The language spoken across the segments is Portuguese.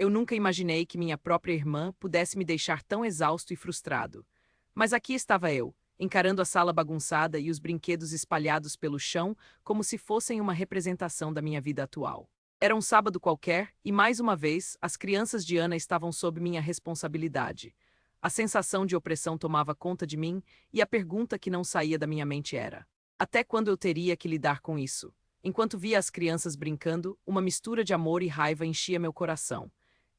Eu nunca imaginei que minha própria irmã pudesse me deixar tão exausto e frustrado. Mas aqui estava eu, encarando a sala bagunçada e os brinquedos espalhados pelo chão como se fossem uma representação da minha vida atual. Era um sábado qualquer e, mais uma vez, as crianças de Ana estavam sob minha responsabilidade. A sensação de opressão tomava conta de mim e a pergunta que não saía da minha mente era: até quando eu teria que lidar com isso? Enquanto via as crianças brincando, uma mistura de amor e raiva enchia meu coração.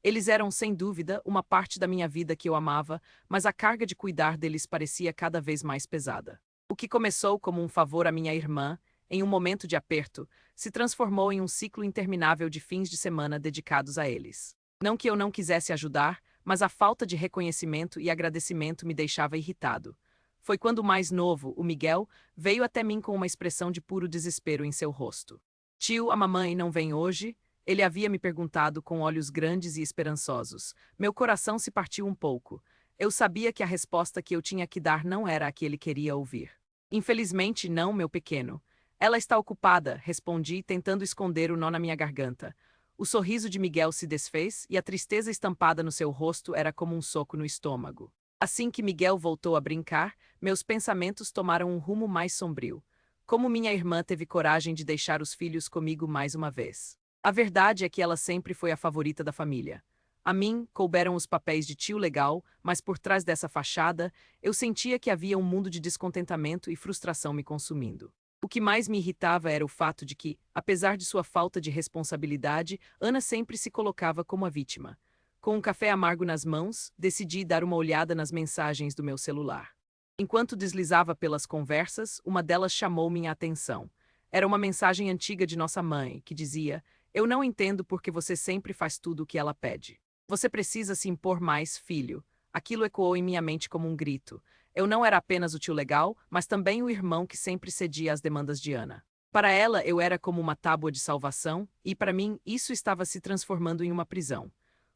Eles eram, sem dúvida, uma parte da minha vida que eu amava, mas a carga de cuidar deles parecia cada vez mais pesada. O que começou como um favor à minha irmã, em um momento de aperto, se transformou em um ciclo interminável de fins de semana dedicados a eles. Não que eu não quisesse ajudar, mas a falta de reconhecimento e agradecimento me deixava irritado. Foi quando o mais novo, o Miguel, veio até mim com uma expressão de puro desespero em seu rosto. Tio, a mamãe não vem hoje? Ele havia me perguntado com olhos grandes e esperançosos. Meu coração se partiu um pouco. Eu sabia que a resposta que eu tinha que dar não era a que ele queria ouvir. Infelizmente não, meu pequeno. Ela está ocupada, respondi, tentando esconder o nó na minha garganta. O sorriso de Miguel se desfez e a tristeza estampada no seu rosto era como um soco no estômago. Assim que Miguel voltou a brincar, meus pensamentos tomaram um rumo mais sombrio. Como minha irmã teve coragem de deixar os filhos comigo mais uma vez? A verdade é que ela sempre foi a favorita da família. A mim, couberam os papéis de tio legal, mas por trás dessa fachada, eu sentia que havia um mundo de descontentamento e frustração me consumindo. O que mais me irritava era o fato de que, apesar de sua falta de responsabilidade, Ana sempre se colocava como a vítima. Com um café amargo nas mãos, decidi dar uma olhada nas mensagens do meu celular. Enquanto deslizava pelas conversas, uma delas chamou minha atenção. Era uma mensagem antiga de nossa mãe, que dizia: eu não entendo porque você sempre faz tudo o que ela pede. Você precisa se impor mais, filho. Aquilo ecoou em minha mente como um grito. Eu não era apenas o tio legal, mas também o irmão que sempre cedia às demandas de Ana. Para ela, eu era como uma tábua de salvação, e para mim, isso estava se transformando em uma prisão.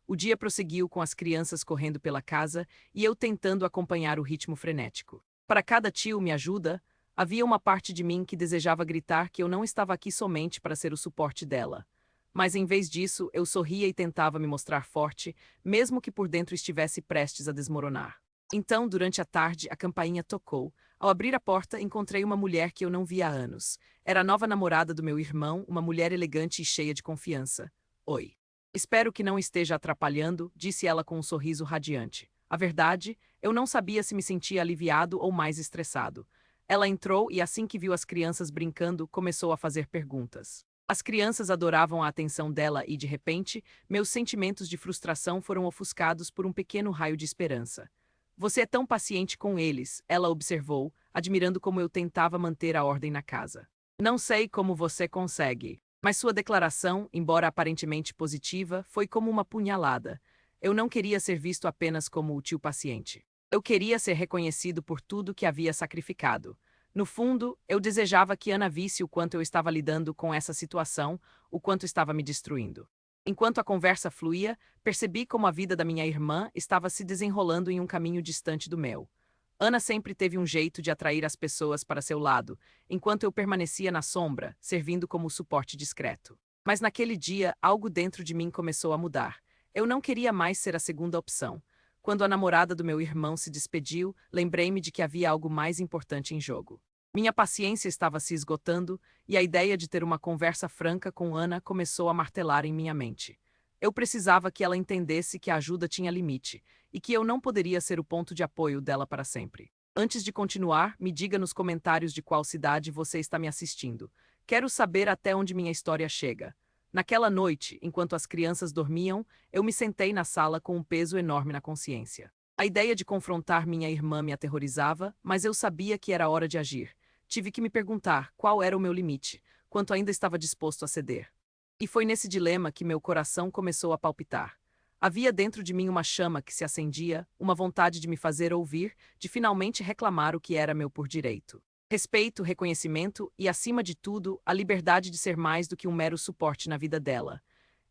O dia prosseguiu com as crianças correndo pela casa e eu tentando acompanhar o ritmo frenético. Para cada tio me ajuda, havia uma parte de mim que desejava gritar que eu não estava aqui somente para ser o suporte dela. Mas em vez disso, eu sorria e tentava me mostrar forte, mesmo que por dentro estivesse prestes a desmoronar. Então, durante a tarde, a campainha tocou. Ao abrir a porta, encontrei uma mulher que eu não via há anos. Era a nova namorada do meu irmão, uma mulher elegante e cheia de confiança. Oi. Espero que não esteja atrapalhando, disse ela com um sorriso radiante. A verdade, eu não sabia se me sentia aliviado ou mais estressado. Ela entrou e, assim que viu as crianças brincando, começou a fazer perguntas. As crianças adoravam a atenção dela e, de repente, meus sentimentos de frustração foram ofuscados por um pequeno raio de esperança. Você é tão paciente com eles, ela observou, admirando como eu tentava manter a ordem na casa. Não sei como você consegue. Mas sua declaração, embora aparentemente positiva, foi como uma punhalada. Eu não queria ser visto apenas como o tio paciente. Eu queria ser reconhecido por tudo que havia sacrificado. No fundo, eu desejava que Ana visse o quanto eu estava lidando com essa situação, o quanto estava me destruindo. Enquanto a conversa fluía, percebi como a vida da minha irmã estava se desenrolando em um caminho distante do meu. Ana sempre teve um jeito de atrair as pessoas para seu lado, enquanto eu permanecia na sombra, servindo como suporte discreto. Mas naquele dia, algo dentro de mim começou a mudar. Eu não queria mais ser a segunda opção. Quando a namorada do meu irmão se despediu, lembrei-me de que havia algo mais importante em jogo. Minha paciência estava se esgotando, e a ideia de ter uma conversa franca com Ana começou a martelar em minha mente. Eu precisava que ela entendesse que a ajuda tinha limite, e que eu não poderia ser o ponto de apoio dela para sempre. Antes de continuar, me diga nos comentários de qual cidade você está me assistindo. Quero saber até onde minha história chega. Naquela noite, enquanto as crianças dormiam, eu me sentei na sala com um peso enorme na consciência. A ideia de confrontar minha irmã me aterrorizava, mas eu sabia que era hora de agir. Tive que me perguntar qual era o meu limite, quanto ainda estava disposto a ceder. E foi nesse dilema que meu coração começou a palpitar. Havia dentro de mim uma chama que se acendia, uma vontade de me fazer ouvir, de finalmente reclamar o que era meu por direito. Respeito, reconhecimento e, acima de tudo, a liberdade de ser mais do que um mero suporte na vida dela.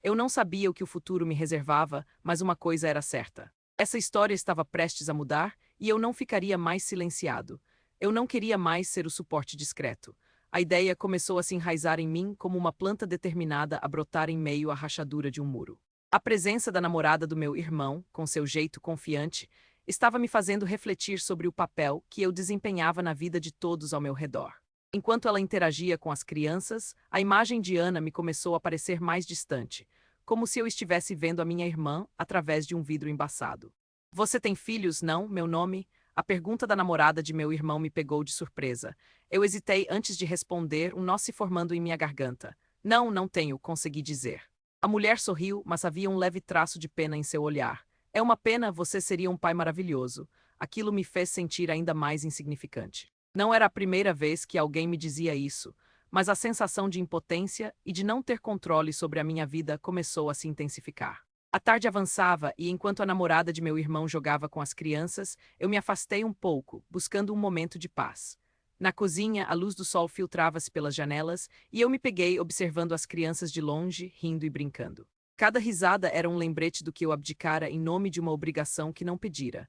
Eu não sabia o que o futuro me reservava, mas uma coisa era certa. Essa história estava prestes a mudar e eu não ficaria mais silenciado. Eu não queria mais ser o suporte discreto. A ideia começou a se enraizar em mim como uma planta determinada a brotar em meio à rachadura de um muro. A presença da namorada do meu irmão, com seu jeito confiante, estava me fazendo refletir sobre o papel que eu desempenhava na vida de todos ao meu redor. Enquanto ela interagia com as crianças, a imagem de Ana me começou a parecer mais distante, como se eu estivesse vendo a minha irmã através de um vidro embaçado. Você tem filhos, não, meu nome? A pergunta da namorada de meu irmão me pegou de surpresa. Eu hesitei antes de responder, um nó se formando em minha garganta. Não, não tenho, consegui dizer. A mulher sorriu, mas havia um leve traço de pena em seu olhar. É uma pena, você seria um pai maravilhoso. Aquilo me fez sentir ainda mais insignificante. Não era a primeira vez que alguém me dizia isso, mas a sensação de impotência e de não ter controle sobre a minha vida começou a se intensificar. A tarde avançava e, enquanto a namorada de meu irmão jogava com as crianças, eu me afastei um pouco, buscando um momento de paz. Na cozinha, a luz do sol filtrava-se pelas janelas e eu me peguei observando as crianças de longe, rindo e brincando. Cada risada era um lembrete do que eu abdicara em nome de uma obrigação que não pedira.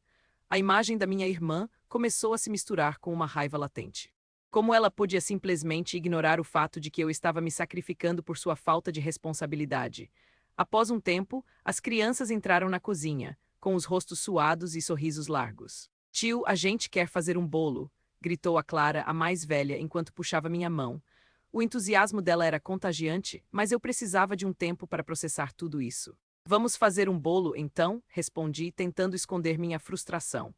A imagem da minha irmã começou a se misturar com uma raiva latente. Como ela podia simplesmente ignorar o fato de que eu estava me sacrificando por sua falta de responsabilidade? Após um tempo, as crianças entraram na cozinha, com os rostos suados e sorrisos largos. Tio, a gente quer fazer um bolo, gritou a Clara, a mais velha, enquanto puxava minha mão. O entusiasmo dela era contagiante, mas eu precisava de um tempo para processar tudo isso. Vamos fazer um bolo, então? Respondi, tentando esconder minha frustração.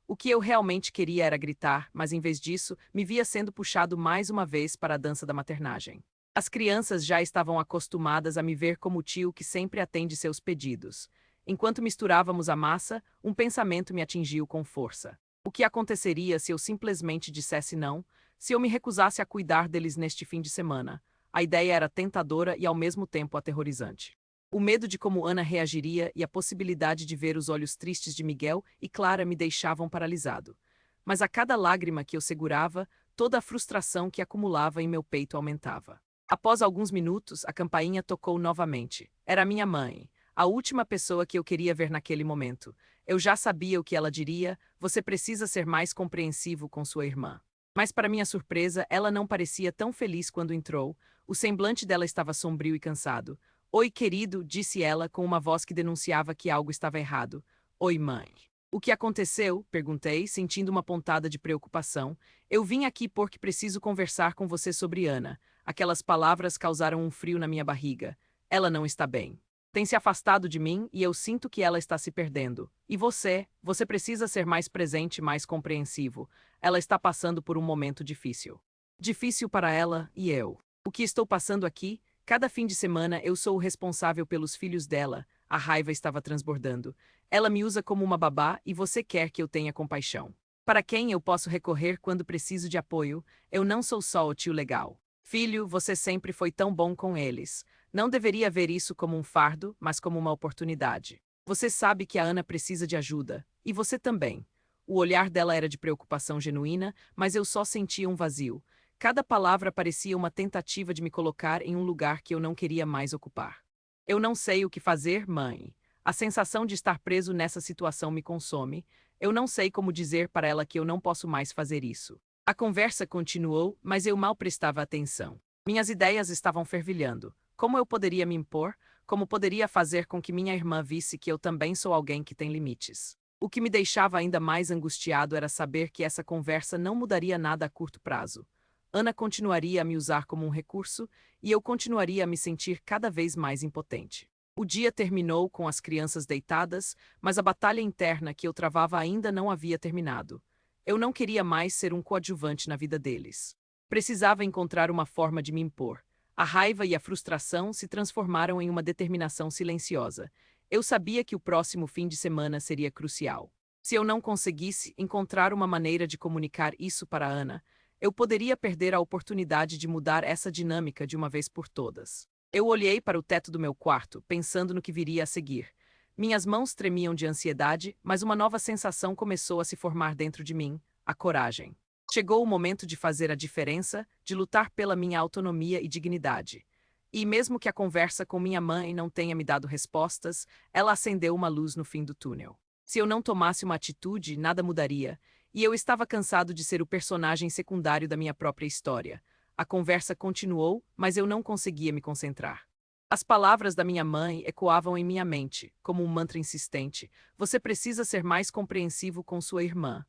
O que eu realmente queria era gritar, mas em vez disso, me via sendo puxado mais uma vez para a dança da maternagem. As crianças já estavam acostumadas a me ver como o tio que sempre atende seus pedidos. Enquanto misturávamos a massa, um pensamento me atingiu com força. O que aconteceria se eu simplesmente dissesse não? Se eu me recusasse a cuidar deles neste fim de semana? A ideia era tentadora e ao mesmo tempo aterrorizante. O medo de como Ana reagiria e a possibilidade de ver os olhos tristes de Miguel e Clara me deixavam paralisado. Mas a cada lágrima que eu segurava, toda a frustração que acumulava em meu peito aumentava. Após alguns minutos, a campainha tocou novamente. Era minha mãe, a última pessoa que eu queria ver naquele momento. Eu já sabia o que ela diria: você precisa ser mais compreensivo com sua irmã. Mas, para minha surpresa, ela não parecia tão feliz quando entrou. O semblante dela estava sombrio e cansado. Oi, querido, disse ela com uma voz que denunciava que algo estava errado. Oi, mãe. O que aconteceu? Perguntei, sentindo uma pontada de preocupação. Eu vim aqui porque preciso conversar com você sobre Ana. Aquelas palavras causaram um frio na minha barriga. Ela não está bem. Tem se afastado de mim e eu sinto que ela está se perdendo. E você precisa ser mais presente, mais compreensivo. Ela está passando por um momento difícil. Difícil para ela e eu. O que estou passando aqui? Cada fim de semana eu sou o responsável pelos filhos dela. A raiva estava transbordando. Ela me usa como uma babá e você quer que eu tenha compaixão. Para quem eu posso recorrer quando preciso de apoio? Eu não sou só o tio legal. Filho, você sempre foi tão bom com eles. Não deveria ver isso como um fardo, mas como uma oportunidade. Você sabe que a Ana precisa de ajuda, e você também. O olhar dela era de preocupação genuína, mas eu só sentia um vazio. Cada palavra parecia uma tentativa de me colocar em um lugar que eu não queria mais ocupar. Eu não sei o que fazer, mãe. A sensação de estar preso nessa situação me consome. Eu não sei como dizer para ela que eu não posso mais fazer isso. A conversa continuou, mas eu mal prestava atenção. Minhas ideias estavam fervilhando. Como eu poderia me impor? Como poderia fazer com que minha irmã visse que eu também sou alguém que tem limites? O que me deixava ainda mais angustiado era saber que essa conversa não mudaria nada a curto prazo. Ana continuaria a me usar como um recurso e eu continuaria a me sentir cada vez mais impotente. O dia terminou com as crianças deitadas, mas a batalha interna que eu travava ainda não havia terminado. Eu não queria mais ser um coadjuvante na vida deles. Precisava encontrar uma forma de me impor. A raiva e a frustração se transformaram em uma determinação silenciosa. Eu sabia que o próximo fim de semana seria crucial. Se eu não conseguisse encontrar uma maneira de comunicar isso para Ana, eu poderia perder a oportunidade de mudar essa dinâmica de uma vez por todas. Eu olhei para o teto do meu quarto, pensando no que viria a seguir. Minhas mãos tremiam de ansiedade, mas uma nova sensação começou a se formar dentro de mim: a coragem. Chegou o momento de fazer a diferença, de lutar pela minha autonomia e dignidade. E mesmo que a conversa com minha mãe não tenha me dado respostas, ela acendeu uma luz no fim do túnel. Se eu não tomasse uma atitude, nada mudaria, e eu estava cansado de ser o personagem secundário da minha própria história. A conversa continuou, mas eu não conseguia me concentrar. As palavras da minha mãe ecoavam em minha mente, como um mantra insistente: você precisa ser mais compreensivo com sua irmã.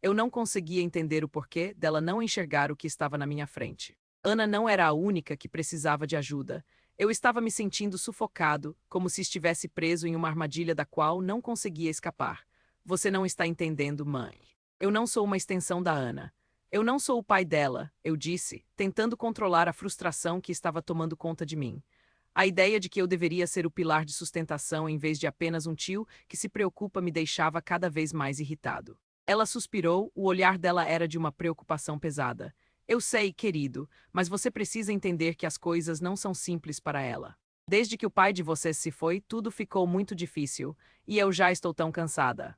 Eu não conseguia entender o porquê dela não enxergar o que estava na minha frente. Ana não era a única que precisava de ajuda. Eu estava me sentindo sufocado, como se estivesse preso em uma armadilha da qual não conseguia escapar. Você não está entendendo, mãe. Eu não sou uma extensão da Ana. Eu não sou o pai dela, eu disse, tentando controlar a frustração que estava tomando conta de mim. A ideia de que eu deveria ser o pilar de sustentação em vez de apenas um tio que se preocupa me deixava cada vez mais irritado. Ela suspirou, o olhar dela era de uma preocupação pesada. Eu sei, querido, mas você precisa entender que as coisas não são simples para ela. Desde que o pai de vocês se foi, tudo ficou muito difícil, e eu já estou tão cansada.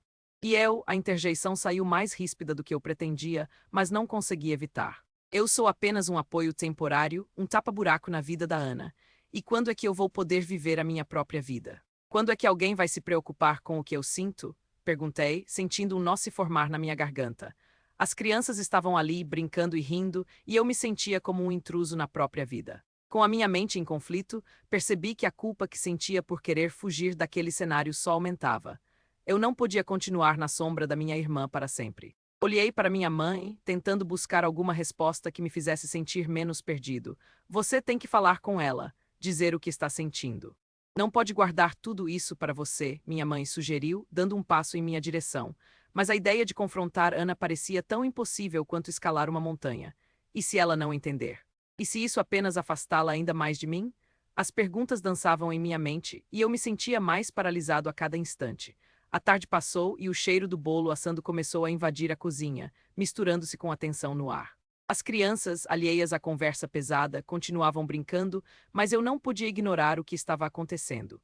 A interjeição saiu mais ríspida do que eu pretendia, mas não consegui evitar. Eu sou apenas um apoio temporário, um tapa-buraco na vida da Ana. E quando é que eu vou poder viver a minha própria vida? Quando é que alguém vai se preocupar com o que eu sinto? Perguntei, sentindo um nó se formar na minha garganta. As crianças estavam ali, brincando e rindo, e eu me sentia como um intruso na própria vida. Com a minha mente em conflito, percebi que a culpa que sentia por querer fugir daquele cenário só aumentava. Eu não podia continuar na sombra da minha irmã para sempre. Olhei para minha mãe, tentando buscar alguma resposta que me fizesse sentir menos perdido. Você tem que falar com ela, dizer o que está sentindo. Não pode guardar tudo isso para você, minha mãe sugeriu, dando um passo em minha direção. Mas a ideia de confrontar Ana parecia tão impossível quanto escalar uma montanha. E se ela não entender? E se isso apenas afastá-la ainda mais de mim? As perguntas dançavam em minha mente e eu me sentia mais paralisado a cada instante. A tarde passou e o cheiro do bolo assando começou a invadir a cozinha, misturando-se com a tensão no ar. As crianças, alheias à conversa pesada, continuavam brincando, mas eu não podia ignorar o que estava acontecendo.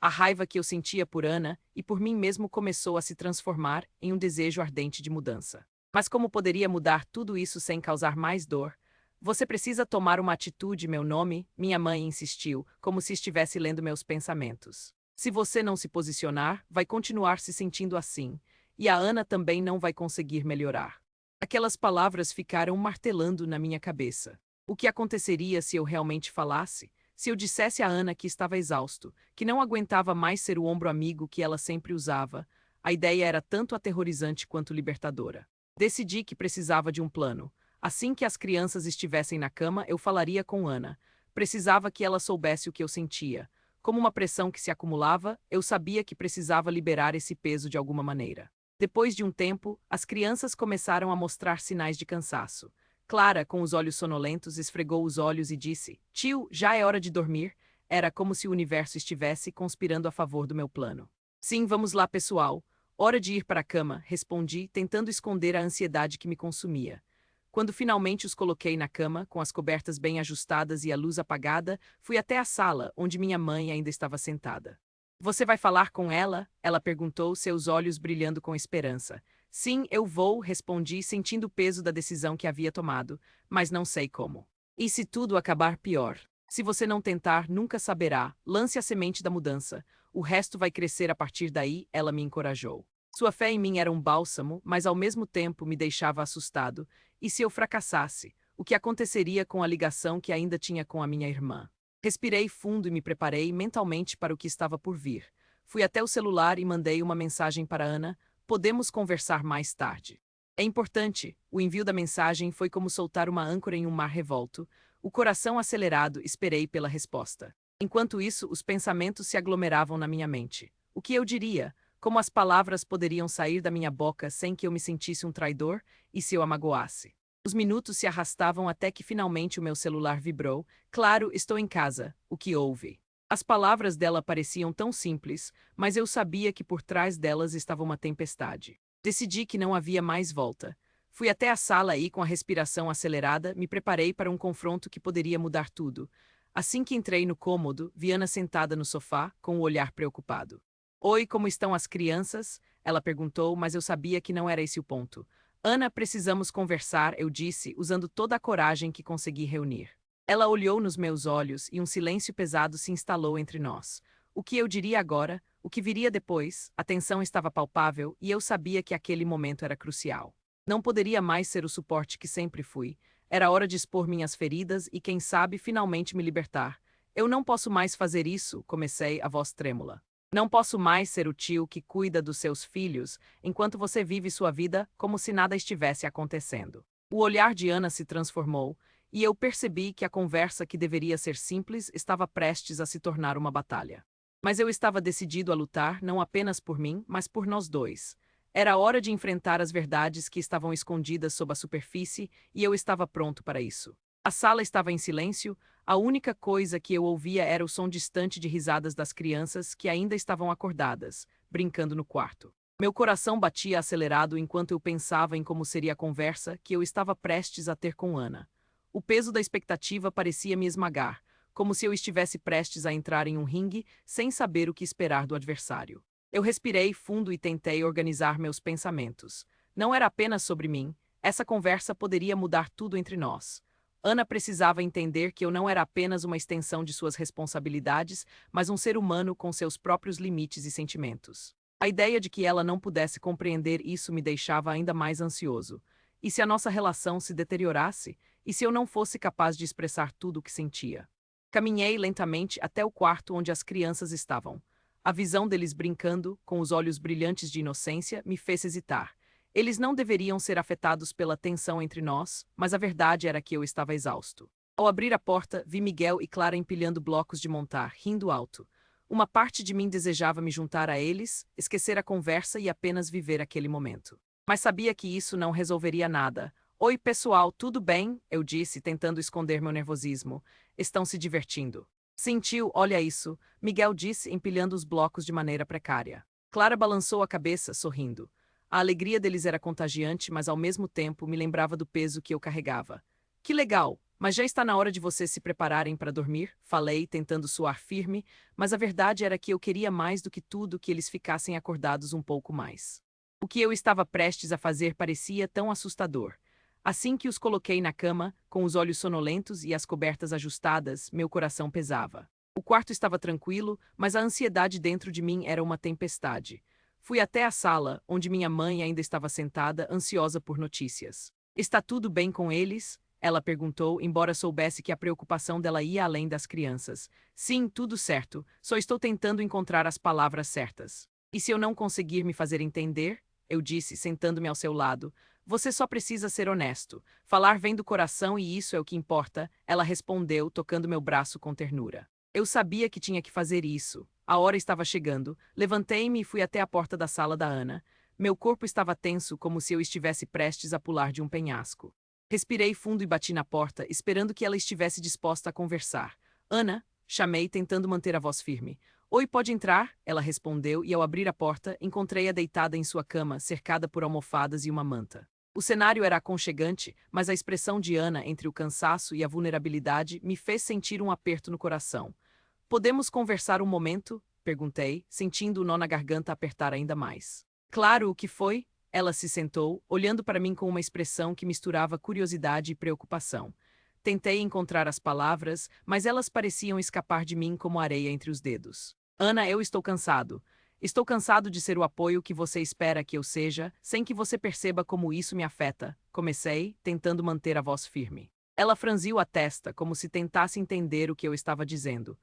A raiva que eu sentia por Ana e por mim mesmo começou a se transformar em um desejo ardente de mudança. Mas como poderia mudar tudo isso sem causar mais dor? Você precisa tomar uma atitude, meu nome, minha mãe insistiu, como se estivesse lendo meus pensamentos. Se você não se posicionar, vai continuar se sentindo assim, e a Ana também não vai conseguir melhorar. Aquelas palavras ficaram martelando na minha cabeça. O que aconteceria se eu realmente falasse? Se eu dissesse a Ana que estava exausto, que não aguentava mais ser o ombro amigo que ela sempre usava? A ideia era tanto aterrorizante quanto libertadora. Decidi que precisava de um plano. Assim que as crianças estivessem na cama, eu falaria com Ana. Precisava que ela soubesse o que eu sentia. Como uma pressão que se acumulava, eu sabia que precisava liberar esse peso de alguma maneira. Depois de um tempo, as crianças começaram a mostrar sinais de cansaço. Clara, com os olhos sonolentos, esfregou os olhos e disse: Tio, já é hora de dormir. Era como se o universo estivesse conspirando a favor do meu plano. Sim, vamos lá, pessoal. Hora de ir para a cama, respondi, tentando esconder a ansiedade que me consumia. Quando finalmente os coloquei na cama, com as cobertas bem ajustadas e a luz apagada, fui até a sala, onde minha mãe ainda estava sentada. Você vai falar com ela? Ela perguntou, seus olhos brilhando com esperança. Sim, eu vou, respondi, sentindo o peso da decisão que havia tomado, mas não sei como. E se tudo acabar pior? Se você não tentar, nunca saberá. Lance a semente da mudança. O resto vai crescer a partir daí, ela me encorajou. Sua fé em mim era um bálsamo, mas ao mesmo tempo me deixava assustado. E se eu fracassasse? O que aconteceria com a ligação que ainda tinha com a minha irmã? Respirei fundo e me preparei mentalmente para o que estava por vir. Fui até o celular e mandei uma mensagem para Ana: podemos conversar mais tarde. É importante, o envio da mensagem foi como soltar uma âncora em um mar revolto. O coração acelerado, esperei pela resposta. Enquanto isso, os pensamentos se aglomeravam na minha mente. O que eu diria? Como as palavras poderiam sair da minha boca sem que eu me sentisse um traidor? E se eu a magoasse? Os minutos se arrastavam até que finalmente o meu celular vibrou. Claro, estou em casa. O que houve? As palavras dela pareciam tão simples, mas eu sabia que por trás delas estava uma tempestade. Decidi que não havia mais volta. Fui até a sala e, com a respiração acelerada, me preparei para um confronto que poderia mudar tudo. Assim que entrei no cômodo, vi Ana sentada no sofá, com o olhar preocupado. Oi, como estão as crianças? Ela perguntou, mas eu sabia que não era esse o ponto. Ana, precisamos conversar, eu disse, usando toda a coragem que consegui reunir. Ela olhou nos meus olhos e um silêncio pesado se instalou entre nós. O que eu diria agora? O que viria depois? A tensão estava palpável e eu sabia que aquele momento era crucial. Não poderia mais ser o suporte que sempre fui. Era hora de expor minhas feridas e, quem sabe, finalmente me libertar. Eu não posso mais fazer isso, comecei, a voz trêmula. Não posso mais ser o tio que cuida dos seus filhos enquanto você vive sua vida como se nada estivesse acontecendo. O olhar de Ana se transformou e eu percebi que a conversa que deveria ser simples estava prestes a se tornar uma batalha. Mas eu estava decidido a lutar não apenas por mim, mas por nós dois. Era hora de enfrentar as verdades que estavam escondidas sob a superfície e eu estava pronto para isso. A sala estava em silêncio, a única coisa que eu ouvia era o som distante de risadas das crianças que ainda estavam acordadas, brincando no quarto. Meu coração batia acelerado enquanto eu pensava em como seria a conversa que eu estava prestes a ter com Ana. O peso da expectativa parecia me esmagar, como se eu estivesse prestes a entrar em um ringue sem saber o que esperar do adversário. Eu respirei fundo e tentei organizar meus pensamentos. Não era apenas sobre mim, essa conversa poderia mudar tudo entre nós. Ana precisava entender que eu não era apenas uma extensão de suas responsabilidades, mas um ser humano com seus próprios limites e sentimentos. A ideia de que ela não pudesse compreender isso me deixava ainda mais ansioso. E se a nossa relação se deteriorasse? E se eu não fosse capaz de expressar tudo o que sentia? Caminhei lentamente até o quarto onde as crianças estavam. A visão deles brincando, com os olhos brilhantes de inocência, me fez hesitar. Eles não deveriam ser afetados pela tensão entre nós, mas a verdade era que eu estava exausto. Ao abrir a porta, vi Miguel e Clara empilhando blocos de montar, rindo alto. Uma parte de mim desejava me juntar a eles, esquecer a conversa e apenas viver aquele momento. Mas sabia que isso não resolveria nada. Oi, pessoal, tudo bem? Eu disse, tentando esconder meu nervosismo. Estão se divertindo. Sentiu, olha isso, Miguel disse, empilhando os blocos de maneira precária. Clara balançou a cabeça, sorrindo. A alegria deles era contagiante, mas ao mesmo tempo me lembrava do peso que eu carregava. Que legal, mas já está na hora de vocês se prepararem para dormir, falei, tentando soar firme, mas a verdade era que eu queria mais do que tudo que eles ficassem acordados um pouco mais. O que eu estava prestes a fazer parecia tão assustador. Assim que os coloquei na cama, com os olhos sonolentos e as cobertas ajustadas, meu coração pesava. O quarto estava tranquilo, mas a ansiedade dentro de mim era uma tempestade. Fui até a sala, onde minha mãe ainda estava sentada, ansiosa por notícias. Está tudo bem com eles? Ela perguntou, embora soubesse que a preocupação dela ia além das crianças. Sim, tudo certo, só estou tentando encontrar as palavras certas. E se eu não conseguir me fazer entender? Eu disse, sentando-me ao seu lado. Você só precisa ser honesto. Falar vem do coração e isso é o que importa, ela respondeu, tocando meu braço com ternura. Eu sabia que tinha que fazer isso. A hora estava chegando. Levantei-me e fui até a porta da sala da Ana. Meu corpo estava tenso, como se eu estivesse prestes a pular de um penhasco. Respirei fundo e bati na porta, esperando que ela estivesse disposta a conversar. Ana, chamei, tentando manter a voz firme. Oi, pode entrar? Ela respondeu e ao abrir a porta, encontrei-a deitada em sua cama, cercada por almofadas e uma manta. O cenário era aconchegante, mas a expressão de Ana entre o cansaço e a vulnerabilidade me fez sentir um aperto no coração. Podemos conversar um momento? Perguntei, sentindo o nó na garganta apertar ainda mais. Claro, o que foi? Ela se sentou, olhando para mim com uma expressão que misturava curiosidade e preocupação. Tentei encontrar as palavras, mas elas pareciam escapar de mim como areia entre os dedos. Ana, eu estou cansado. Estou cansado de ser o apoio que você espera que eu seja, sem que você perceba como isso me afeta. Comecei, tentando manter a voz firme. Ela franziu a testa, como se tentasse entender o que eu estava dizendo.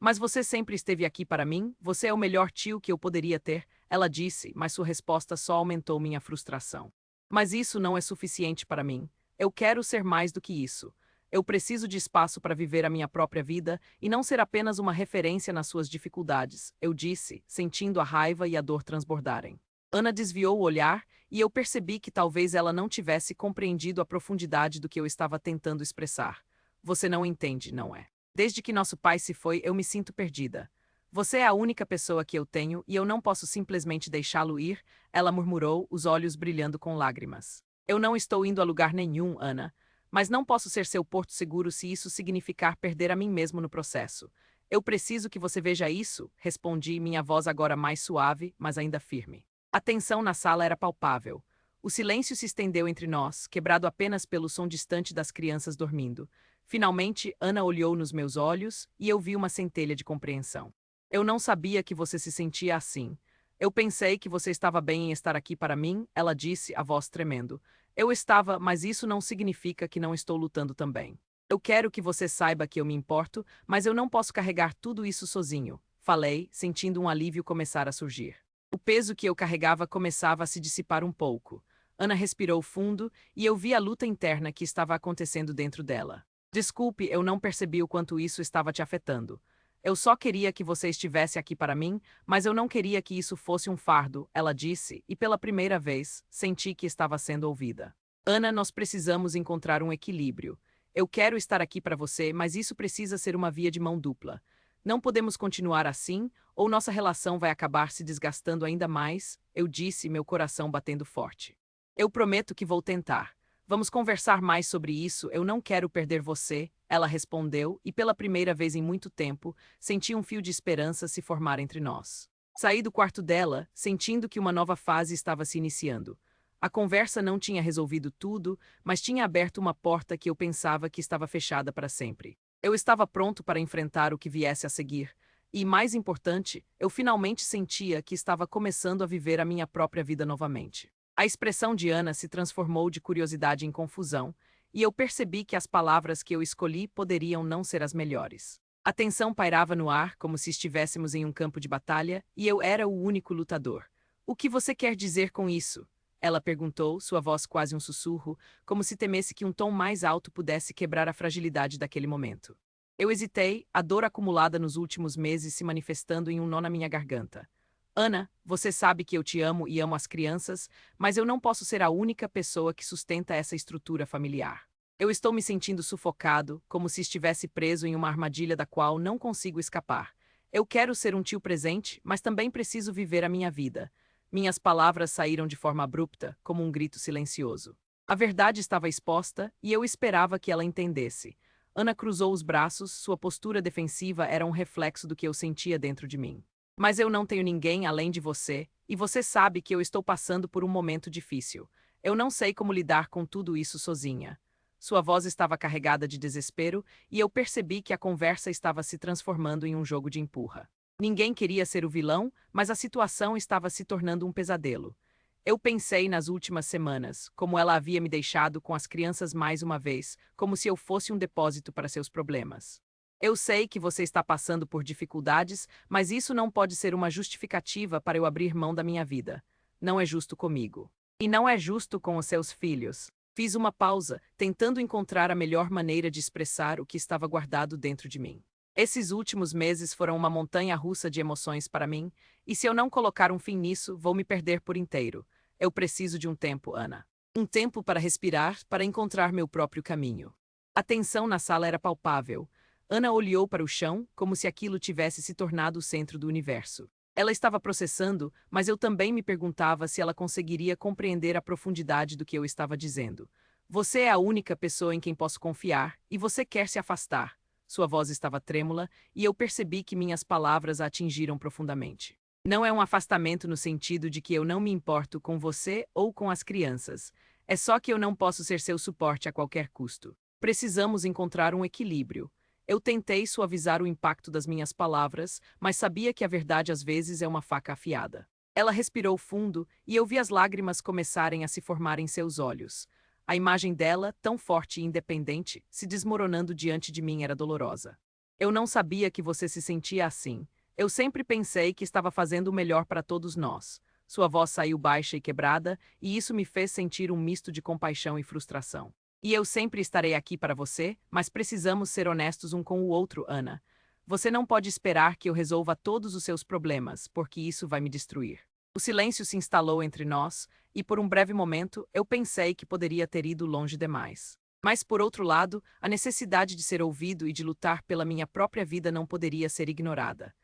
Mas você sempre esteve aqui para mim, você é o melhor tio que eu poderia ter, ela disse, mas sua resposta só aumentou minha frustração. Mas isso não é suficiente para mim. Eu quero ser mais do que isso. Eu preciso de espaço para viver a minha própria vida e não ser apenas uma referência nas suas dificuldades, eu disse, sentindo a raiva e a dor transbordarem. Ana desviou o olhar e eu percebi que talvez ela não tivesse compreendido a profundidade do que eu estava tentando expressar. Você não entende, não é? Desde que nosso pai se foi, eu me sinto perdida. Você é a única pessoa que eu tenho e eu não posso simplesmente deixá-lo ir, ela murmurou, os olhos brilhando com lágrimas. Eu não estou indo a lugar nenhum, Ana. Mas não posso ser seu porto seguro se isso significar perder a mim mesmo no processo. Eu preciso que você veja isso, respondi, minha voz agora mais suave, mas ainda firme. A tensão na sala era palpável. O silêncio se estendeu entre nós, quebrado apenas pelo som distante das crianças dormindo. Finalmente, Ana olhou nos meus olhos e eu vi uma centelha de compreensão. Eu não sabia que você se sentia assim. Eu pensei que você estava bem em estar aqui para mim, ela disse, a voz tremendo. Eu estava, mas isso não significa que não estou lutando também. Eu quero que você saiba que eu me importo, mas eu não posso carregar tudo isso sozinho, falei, sentindo um alívio começar a surgir. O peso que eu carregava começava a se dissipar um pouco. Ana respirou fundo e eu vi a luta interna que estava acontecendo dentro dela. Desculpe, eu não percebi o quanto isso estava te afetando. Eu só queria que você estivesse aqui para mim, mas eu não queria que isso fosse um fardo, ela disse, e pela primeira vez, senti que estava sendo ouvida. Ana, nós precisamos encontrar um equilíbrio. Eu quero estar aqui para você, mas isso precisa ser uma via de mão dupla. Não podemos continuar assim, ou nossa relação vai acabar se desgastando ainda mais, eu disse, meu coração batendo forte. Eu prometo que vou tentar. Vamos conversar mais sobre isso, eu não quero perder você, ela respondeu, e pela primeira vez em muito tempo, senti um fio de esperança se formar entre nós. Saí do quarto dela, sentindo que uma nova fase estava se iniciando. A conversa não tinha resolvido tudo, mas tinha aberto uma porta que eu pensava que estava fechada para sempre. Eu estava pronto para enfrentar o que viesse a seguir, e, mais importante, eu finalmente sentia que estava começando a viver a minha própria vida novamente. A expressão de Ana se transformou de curiosidade em confusão, e eu percebi que as palavras que eu escolhi poderiam não ser as melhores. A tensão pairava no ar como se estivéssemos em um campo de batalha, e eu era o único lutador. O que você quer dizer com isso? Ela perguntou, sua voz quase um sussurro, como se temesse que um tom mais alto pudesse quebrar a fragilidade daquele momento. Eu hesitei, a dor acumulada nos últimos meses se manifestando em um nó na minha garganta. Ana, você sabe que eu te amo e amo as crianças, mas eu não posso ser a única pessoa que sustenta essa estrutura familiar. Eu estou me sentindo sufocado, como se estivesse preso em uma armadilha da qual não consigo escapar. Eu quero ser um tio presente, mas também preciso viver a minha vida. Minhas palavras saíram de forma abrupta, como um grito silencioso. A verdade estava exposta e eu esperava que ela entendesse. Ana cruzou os braços, sua postura defensiva era um reflexo do que eu sentia dentro de mim. Mas eu não tenho ninguém além de você, e você sabe que eu estou passando por um momento difícil. Eu não sei como lidar com tudo isso sozinha. Sua voz estava carregada de desespero, e eu percebi que a conversa estava se transformando em um jogo de empurra. Ninguém queria ser o vilão, mas a situação estava se tornando um pesadelo. Eu pensei nas últimas semanas, como ela havia me deixado com as crianças mais uma vez, como se eu fosse um depósito para seus problemas. Eu sei que você está passando por dificuldades, mas isso não pode ser uma justificativa para eu abrir mão da minha vida. Não é justo comigo. E não é justo com os seus filhos. Fiz uma pausa, tentando encontrar a melhor maneira de expressar o que estava guardado dentro de mim. Esses últimos meses foram uma montanha-russa de emoções para mim, e se eu não colocar um fim nisso, vou me perder por inteiro. Eu preciso de um tempo, Ana. Um tempo para respirar, para encontrar meu próprio caminho. A tensão na sala era palpável. Ana olhou para o chão, como se aquilo tivesse se tornado o centro do universo. Ela estava processando, mas eu também me perguntava se ela conseguiria compreender a profundidade do que eu estava dizendo. Você é a única pessoa em quem posso confiar, e você quer se afastar. Sua voz estava trêmula, e eu percebi que minhas palavras a atingiram profundamente. Não é um afastamento no sentido de que eu não me importo com você ou com as crianças. É só que eu não posso ser seu suporte a qualquer custo. Precisamos encontrar um equilíbrio. Eu tentei suavizar o impacto das minhas palavras, mas sabia que a verdade às vezes é uma faca afiada. Ela respirou fundo e eu vi as lágrimas começarem a se formar em seus olhos. A imagem dela, tão forte e independente, se desmoronando diante de mim era dolorosa. Eu não sabia que você se sentia assim. Eu sempre pensei que estava fazendo o melhor para todos nós. Sua voz saiu baixa e quebrada, e isso me fez sentir um misto de compaixão e frustração. E eu sempre estarei aqui para você, mas precisamos ser honestos um com o outro, Ana. Você não pode esperar que eu resolva todos os seus problemas, porque isso vai me destruir. O silêncio se instalou entre nós, e por um breve momento eu pensei que poderia ter ido longe demais. Mas, por outro lado, a necessidade de ser ouvido e de lutar pela minha própria vida não poderia ser ignorada.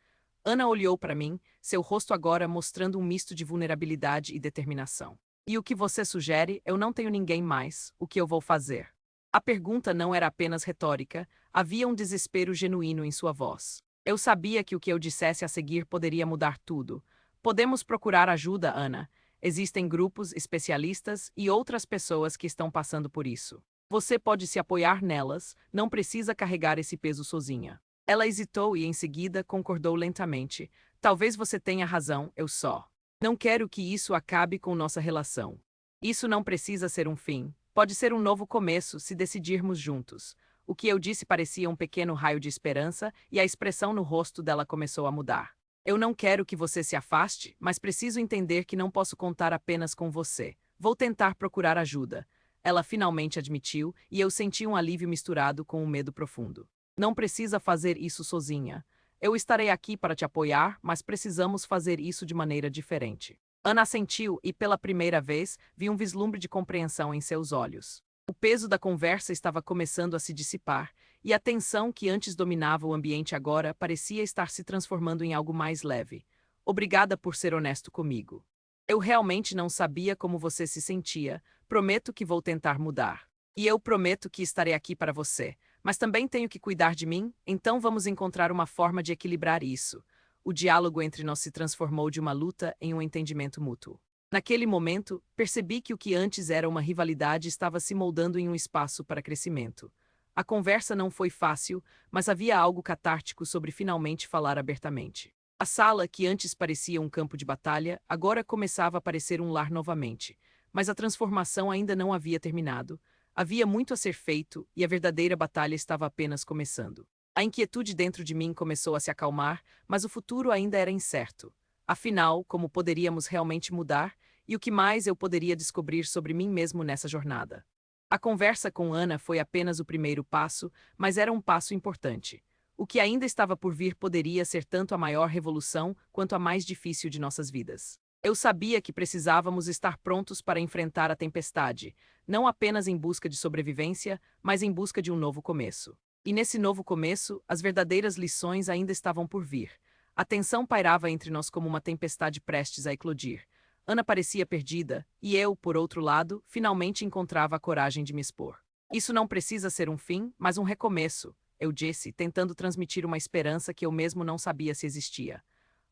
Ana olhou para mim, seu rosto agora mostrando um misto de vulnerabilidade e determinação. E o que você sugere? Eu não tenho ninguém mais. O que eu vou fazer? A pergunta não era apenas retórica, havia um desespero genuíno em sua voz. Eu sabia que o que eu dissesse a seguir poderia mudar tudo. Podemos procurar ajuda, Ana. Existem grupos, especialistas e outras pessoas que estão passando por isso. Você pode se apoiar nelas, não precisa carregar esse peso sozinha. Ela hesitou e em seguida concordou lentamente. Talvez você tenha razão, eu só não quero que isso acabe com nossa relação. Isso não precisa ser um fim. Pode ser um novo começo se decidirmos juntos. O que eu disse parecia um pequeno raio de esperança e a expressão no rosto dela começou a mudar. Eu não quero que você se afaste, mas preciso entender que não posso contar apenas com você. Vou tentar procurar ajuda. Ela finalmente admitiu e eu senti um alívio misturado com um medo profundo. Não precisa fazer isso sozinha. Eu estarei aqui para te apoiar, mas precisamos fazer isso de maneira diferente. Ana assentiu e, pela primeira vez, vi um vislumbre de compreensão em seus olhos. O peso da conversa estava começando a se dissipar, e a tensão que antes dominava o ambiente agora parecia estar se transformando em algo mais leve. Obrigada por ser honesto comigo. Eu realmente não sabia como você se sentia. Prometo que vou tentar mudar. E eu prometo que estarei aqui para você. Mas também tenho que cuidar de mim, então vamos encontrar uma forma de equilibrar isso. O diálogo entre nós se transformou de uma luta em um entendimento mútuo. Naquele momento, percebi que o que antes era uma rivalidade estava se moldando em um espaço para crescimento. A conversa não foi fácil, mas havia algo catártico sobre finalmente falar abertamente. A sala, que antes parecia um campo de batalha, agora começava a parecer um lar novamente. Mas a transformação ainda não havia terminado. Havia muito a ser feito e a verdadeira batalha estava apenas começando. A inquietude dentro de mim começou a se acalmar, mas o futuro ainda era incerto. Afinal, como poderíamos realmente mudar e o que mais eu poderia descobrir sobre mim mesmo nessa jornada? A conversa com Ana foi apenas o primeiro passo, mas era um passo importante. O que ainda estava por vir poderia ser tanto a maior revolução quanto a mais difícil de nossas vidas. Eu sabia que precisávamos estar prontos para enfrentar a tempestade, não apenas em busca de sobrevivência, mas em busca de um novo começo. E nesse novo começo, as verdadeiras lições ainda estavam por vir. A tensão pairava entre nós como uma tempestade prestes a eclodir. Ana parecia perdida, e eu, por outro lado, finalmente encontrava a coragem de me expor. Isso não precisa ser um fim, mas um recomeço, eu disse, tentando transmitir uma esperança que eu mesmo não sabia se existia.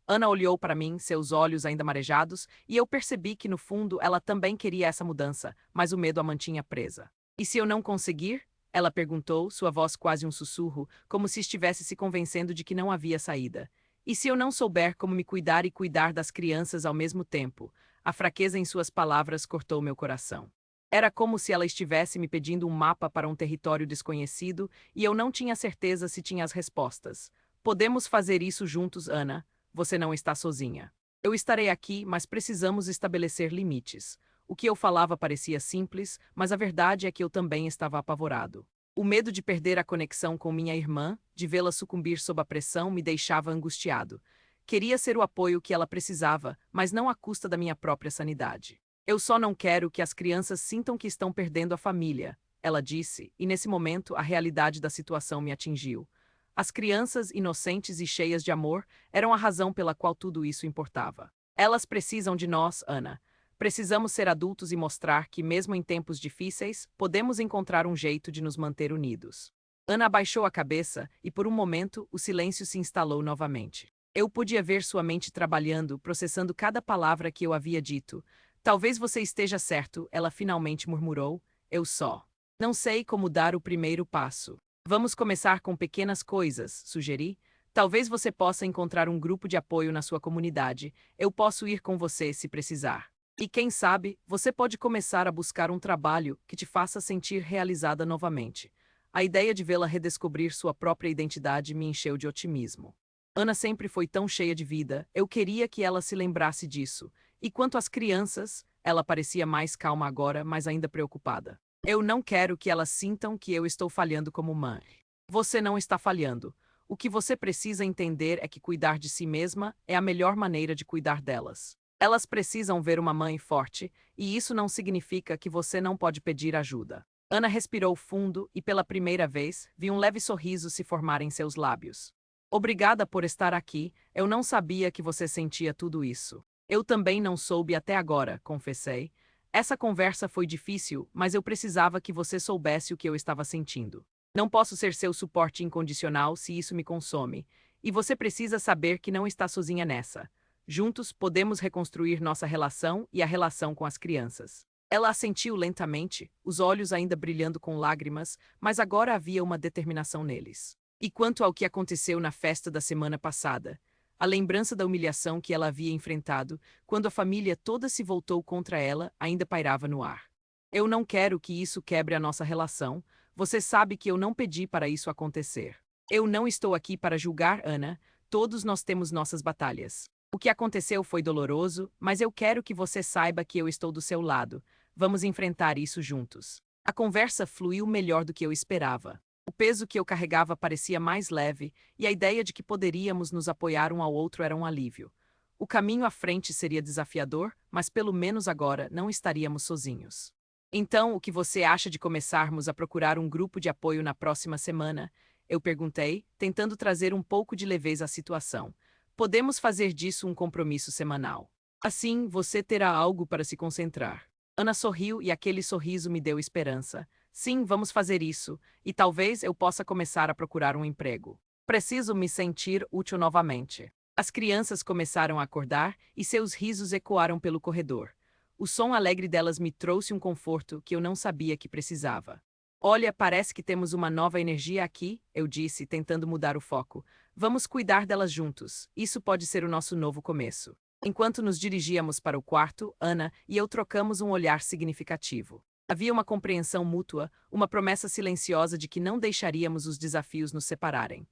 Ana olhou para mim, seus olhos ainda marejados, e eu percebi que no fundo ela também queria essa mudança, mas o medo a mantinha presa. E se eu não conseguir? Ela perguntou, sua voz quase um sussurro, como se estivesse se convencendo de que não havia saída. E se eu não souber como me cuidar e cuidar das crianças ao mesmo tempo? A fraqueza em suas palavras cortou meu coração. Era como se ela estivesse me pedindo um mapa para um território desconhecido e eu não tinha certeza se tinha as respostas. Podemos fazer isso juntos, Ana. Você não está sozinha. Eu estarei aqui, mas precisamos estabelecer limites. O que eu falava parecia simples, mas a verdade é que eu também estava apavorado. O medo de perder a conexão com minha irmã, de vê-la sucumbir sob a pressão, me deixava angustiado. Queria ser o apoio que ela precisava, mas não à custa da minha própria sanidade. Eu só não quero que as crianças sintam que estão perdendo a família, ela disse, e nesse momento a realidade da situação me atingiu. As crianças, inocentes e cheias de amor, eram a razão pela qual tudo isso importava. Elas precisam de nós, Ana. Precisamos ser adultos e mostrar que, mesmo em tempos difíceis, podemos encontrar um jeito de nos manter unidos. Ana abaixou a cabeça e, por um momento, o silêncio se instalou novamente. Eu podia ver sua mente trabalhando, processando cada palavra que eu havia dito. Talvez você esteja certo, ela finalmente murmurou. Eu só não sei como dar o primeiro passo. Vamos começar com pequenas coisas, sugeri. Talvez você possa encontrar um grupo de apoio na sua comunidade. Eu posso ir com você se precisar. E quem sabe, você pode começar a buscar um trabalho que te faça sentir realizada novamente. A ideia de vê-la redescobrir sua própria identidade me encheu de otimismo. Ana sempre foi tão cheia de vida, eu queria que ela se lembrasse disso. E quanto às crianças, ela parecia mais calma agora, mas ainda preocupada. Eu não quero que elas sintam que eu estou falhando como mãe. Você não está falhando. O que você precisa entender é que cuidar de si mesma é a melhor maneira de cuidar delas. Elas precisam ver uma mãe forte, e isso não significa que você não pode pedir ajuda. Ana respirou fundo e, pela primeira vez, vi um leve sorriso se formar em seus lábios. Obrigada por estar aqui, eu não sabia que você sentia tudo isso. Eu também não soube até agora, confessei. Essa conversa foi difícil, mas eu precisava que você soubesse o que eu estava sentindo. Não posso ser seu suporte incondicional se isso me consome, e você precisa saber que não está sozinha nessa. Juntos, podemos reconstruir nossa relação e a relação com as crianças. Ela assentiu lentamente, os olhos ainda brilhando com lágrimas, mas agora havia uma determinação neles. E quanto ao que aconteceu na festa da semana passada, a lembrança da humilhação que ela havia enfrentado, quando a família toda se voltou contra ela, ainda pairava no ar. Eu não quero que isso quebre a nossa relação, Você sabe que eu não pedi para isso acontecer. Eu não estou aqui para julgar Ana, todos nós temos nossas batalhas. O que aconteceu foi doloroso, mas eu quero que você saiba que eu estou do seu lado. Vamos enfrentar isso juntos. A conversa fluiu melhor do que eu esperava. O peso que eu carregava parecia mais leve, e a ideia de que poderíamos nos apoiar um ao outro era um alívio. O caminho à frente seria desafiador, mas pelo menos agora não estaríamos sozinhos. Então, o que você acha de começarmos a procurar um grupo de apoio na próxima semana? Eu perguntei, tentando trazer um pouco de leveza à situação. Podemos fazer disso um compromisso semanal. Assim, você terá algo para se concentrar. Ana sorriu e aquele sorriso me deu esperança. Sim, vamos fazer isso, e talvez eu possa começar a procurar um emprego. Preciso me sentir útil novamente. As crianças começaram a acordar e seus risos ecoaram pelo corredor. O som alegre delas me trouxe um conforto que eu não sabia que precisava. Olha, parece que temos uma nova energia aqui, eu disse, tentando mudar o foco. Vamos cuidar delas juntos. Isso pode ser o nosso novo começo. Enquanto nos dirigíamos para o quarto, Ana e eu trocamos um olhar significativo. Havia uma compreensão mútua, uma promessa silenciosa de que não deixaríamos os desafios nos separarem.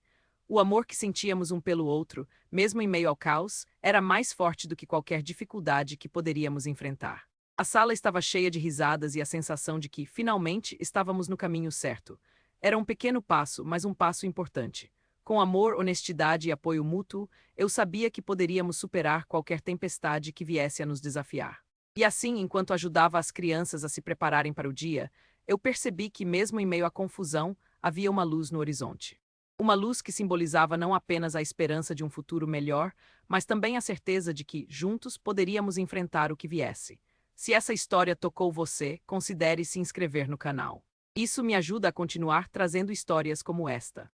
O amor que sentíamos um pelo outro, mesmo em meio ao caos, era mais forte do que qualquer dificuldade que poderíamos enfrentar. A sala estava cheia de risadas e a sensação de que, finalmente, estávamos no caminho certo. Era um pequeno passo, mas um passo importante. Com amor, honestidade e apoio mútuo, eu sabia que poderíamos superar qualquer tempestade que viesse a nos desafiar. E assim, enquanto ajudava as crianças a se prepararem para o dia, eu percebi que, mesmo em meio à confusão, havia uma luz no horizonte. Uma luz que simbolizava não apenas a esperança de um futuro melhor, mas também a certeza de que, juntos, poderíamos enfrentar o que viesse. Se essa história tocou você, considere se inscrever no canal. Isso me ajuda a continuar trazendo histórias como esta.